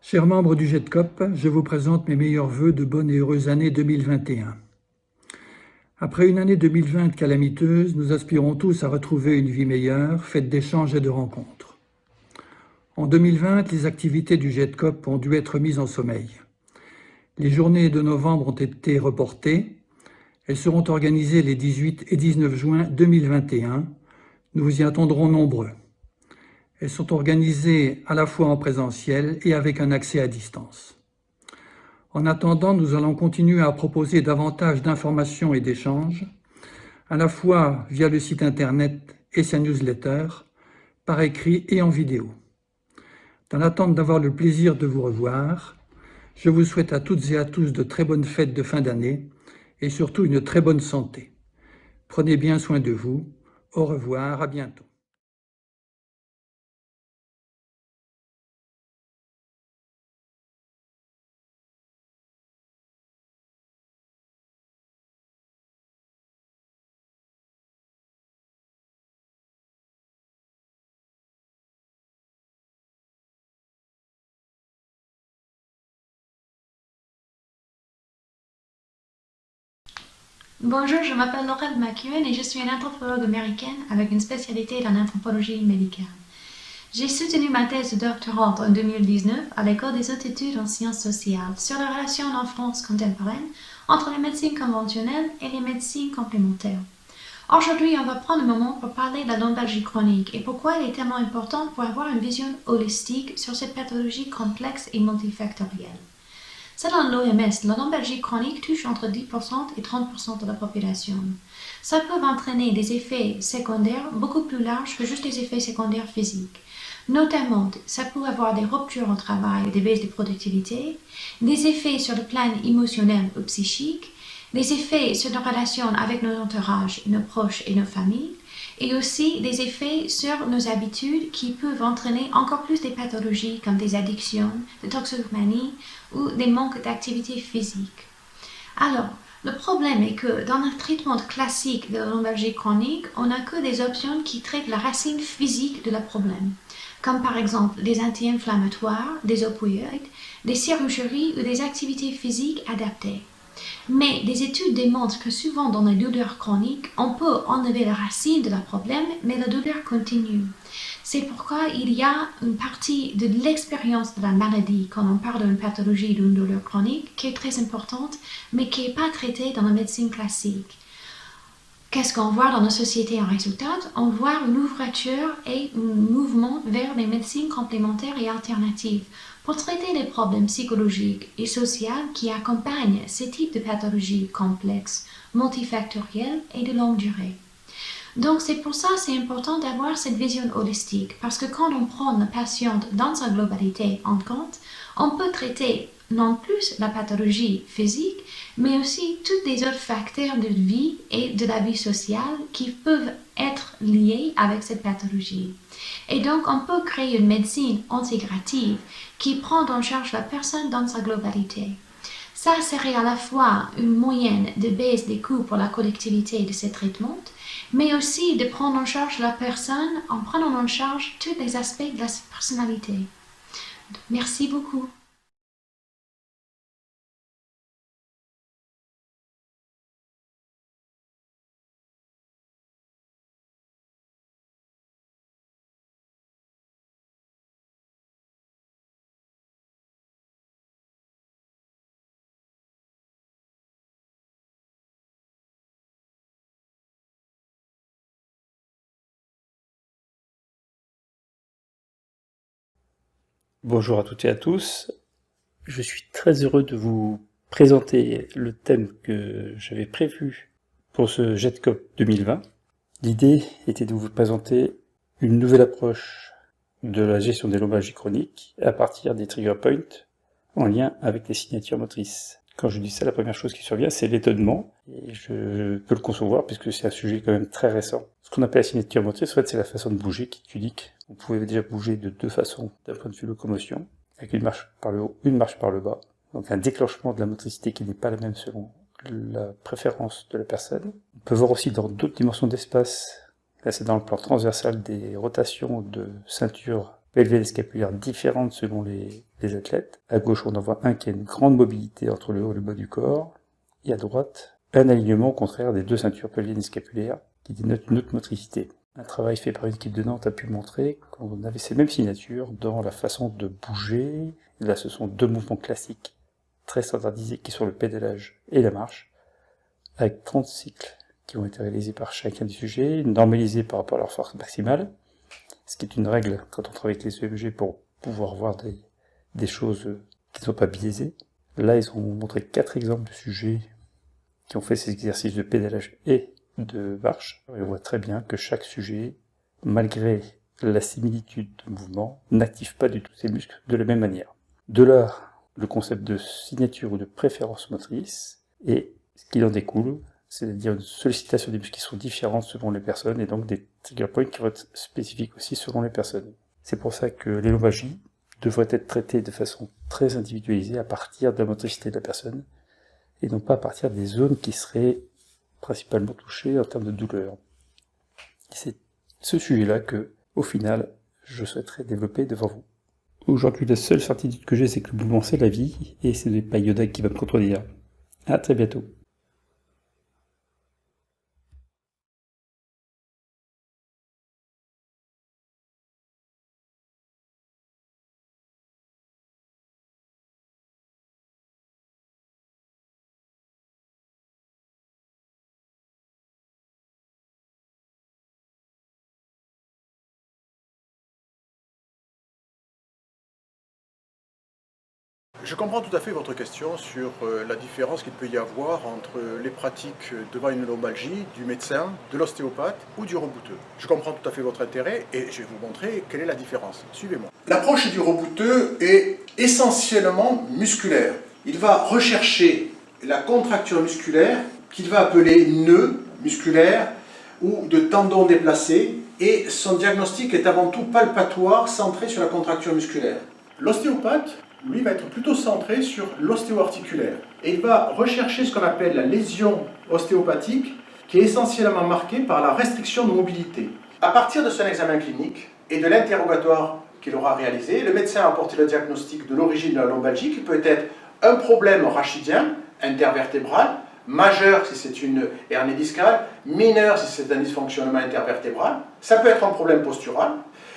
Chers membres du GEDCOP, je vous présente mes meilleurs vœux de bonne et heureuse année 2021. Après une année 2020 calamiteuse, nous aspirons tous à retrouver une vie meilleure, faite d'échanges et de rencontres. En 2020, les activités du GEDCOP ont dû être mises en sommeil. Les journées de novembre ont été reportées. Elles seront organisées les 18 et 19 juin 2021. Nous vous y attendrons nombreux. Elles sont organisées à la fois en présentiel et avec un accès à distance. En attendant, nous allons continuer à proposer davantage d'informations et d'échanges, à la fois via le site internet et sa newsletter, par écrit et en vidéo. Dans l'attente d'avoir le plaisir de vous revoir, je vous souhaite à toutes et à tous de très bonnes fêtes de fin d'année et surtout une très bonne santé. Prenez bien soin de vous. Au revoir, à bientôt. Bonjour, je m'appelle Laurel McEwen et je suis une anthropologue américaine avec une spécialité dans l'anthropologie médicale. J'ai soutenu ma thèse de doctorat en 2019 à l'École des hautes études en sciences sociales sur la relation en France contemporaine entre les médecines conventionnelles et les médecines complémentaires. Aujourd'hui, on va prendre un moment pour parler de la lombalgie chronique et pourquoi elle est tellement importante pour avoir une vision holistique sur cette pathologie complexe et multifactorielle. Selon l'OMS, la lombalgie chronique touche entre 10% et 30% de la population. Ça peut entraîner des effets secondaires beaucoup plus larges que juste des effets secondaires physiques. Notamment, ça peut avoir des ruptures au travail, des baisses de productivité, des effets sur le plan émotionnel ou psychique, des effets sur nos relations avec nos entourages, nos proches et nos familles, et aussi des effets sur nos habitudes qui peuvent entraîner encore plus des pathologies comme des addictions, des toxicomanies ou des manques d'activité physique. Alors, le problème est que dans le traitement classique de la lombalgie chronique, on n'a que des options qui traitent la racine physique de la problème, comme par exemple des anti-inflammatoires, des opioïdes, des chirurgies ou des activités physiques adaptées. Mais des études démontrent que souvent dans les douleurs chroniques, on peut enlever la racine de la problème, mais la douleur continue. C'est pourquoi il y a une partie de l'expérience de la maladie quand on parle d'une pathologie, d'une douleur chronique, qui est très importante, mais qui n'est pas traitée dans la médecine classique. Qu'est-ce qu'on voit dans nos sociétés en résultat? On voit une ouverture et un mouvement vers les médecines complémentaires et alternatives pour traiter les problèmes psychologiques et sociaux qui accompagnent ces types de pathologies complexes, multifactorielles et de longue durée. Donc c'est pour ça que c'est important d'avoir cette vision holistique, parce que quand on prend la patiente dans sa globalité en compte, on peut traiter non plus la pathologie physique, mais aussi tous les autres facteurs de vie et de la vie sociale qui peuvent être liés avec cette pathologie. Et donc on peut créer une médecine intégrative qui prend en charge la personne dans sa globalité. Ça serait à la fois une moyenne de baisse des coûts pour la collectivité de ces traitements, mais aussi de prendre en charge la personne en prenant en charge tous les aspects de la personnalité. Merci beaucoup. Bonjour à toutes et à tous. Je suis très heureux de vous présenter le thème que j'avais prévu pour ce GEDCOP 2020. L'idée était de vous présenter une nouvelle approche de la gestion des lombalgies chroniques à partir des trigger points en lien avec les signatures motrices. Quand je dis ça, la première chose qui survient, c'est l'étonnement, et je peux le concevoir puisque c'est un sujet quand même très récent. Ce qu'on appelle la signature motrice, en fait, c'est la façon de bouger qui est unique. On pouvait déjà bouger de deux façons d'un point de vue locomotion, avec une marche par le haut, une marche par le bas. Donc un déclenchement de la motricité qui n'est pas la même selon la préférence de la personne. On peut voir aussi dans d'autres dimensions d'espace, là c'est dans le plan transversal, des rotations de ceinture pelvienne scapulaire différentes selon les les athlètes. À gauche, on en voit un qui a une grande mobilité entre le haut et le bas du corps. Et à droite, un alignement au contraire des deux ceintures pelviennes et scapulaires qui dénote une autre motricité. Un travail fait par une équipe de Nantes a pu montrer qu'on avait ces mêmes signatures dans la façon de bouger. Là, ce sont deux mouvements classiques, très standardisés, qui sont le pédalage et la marche, avec 30 cycles qui ont été réalisés par chacun des sujets, normalisés par rapport à leur force maximale, ce qui est une règle quand on travaille avec les EMG pour pouvoir voir des choses qui ne sont pas biaisées. Là, ils ont montré 4 exemples de sujets qui ont fait ces exercices de pédalage et de marche. On voit très bien que chaque sujet, malgré la similitude de mouvement, n'active pas du tout ses muscles de la même manière. De là, le concept de signature ou de préférence motrice, et ce qu'il en découle, c'est-à-dire une sollicitation des muscles qui sont différentes selon les personnes, et donc des trigger points qui vont être spécifiques aussi selon les personnes. C'est pour ça que les lombalgies devraient être traitées de façon très individualisée à partir de la motricité de la personne, et non pas à partir des zones qui seraient principalement touchées en termes de douleur. C'est ce sujet-là que, au final, je souhaiterais développer devant vous. Aujourd'hui, la seule certitude que j'ai, c'est que le mouvement, c'est la vie, et ce n'est pas Yoda qui va me contredire. À très bientôt. Je comprends tout à fait votre question sur la différence qu'il peut y avoir entre les pratiques devant une lombalgie du médecin, de l'ostéopathe ou du rebouteux. Je comprends tout à fait votre intérêt et je vais vous montrer quelle est la différence. Suivez-moi. L'approche du rebouteux est essentiellement musculaire. Il va rechercher la contracture musculaire qu'il va appeler nœud musculaire ou de tendon déplacé, et son diagnostic est avant tout palpatoire, centré sur la contracture musculaire. L'ostéopathe, lui, va être plutôt centré sur l'ostéo-articulaire. Et il va rechercher ce qu'on appelle la lésion ostéopathique, qui est essentiellement marquée par la restriction de mobilité. À partir de son examen clinique et de l'interrogatoire qu'il aura réalisé, le médecin a apporté le diagnostic de l'origine de la lombalgie, qui peut être un problème rachidien, intervertébral, majeur si c'est une hernie discale, mineur si c'est un dysfonctionnement intervertébral. Ça peut être un problème postural,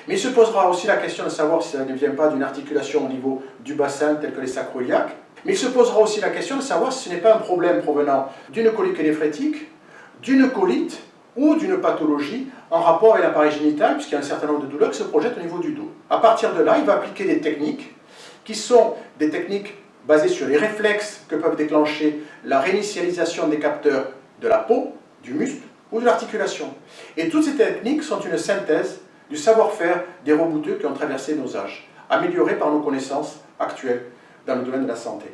mais il se posera aussi la question de savoir si ça ne vient pas d'une articulation au niveau du bassin, tel que les sacroiliaques. Mais il se posera aussi la question de savoir si ce n'est pas un problème provenant d'une colique néphrétique, d'une colite ou d'une pathologie en rapport avec l'appareil génital, puisqu'il y a un certain nombre de douleurs qui se projettent au niveau du dos. À partir de là, il va appliquer des techniques qui sont des techniques basées sur les réflexes que peuvent déclencher la réinitialisation des capteurs de la peau, du muscle ou de l'articulation. Et toutes ces techniques sont une synthèse du savoir-faire des rebouteux qui ont traversé nos âges, amélioré par nos connaissances actuelles dans le domaine de la santé.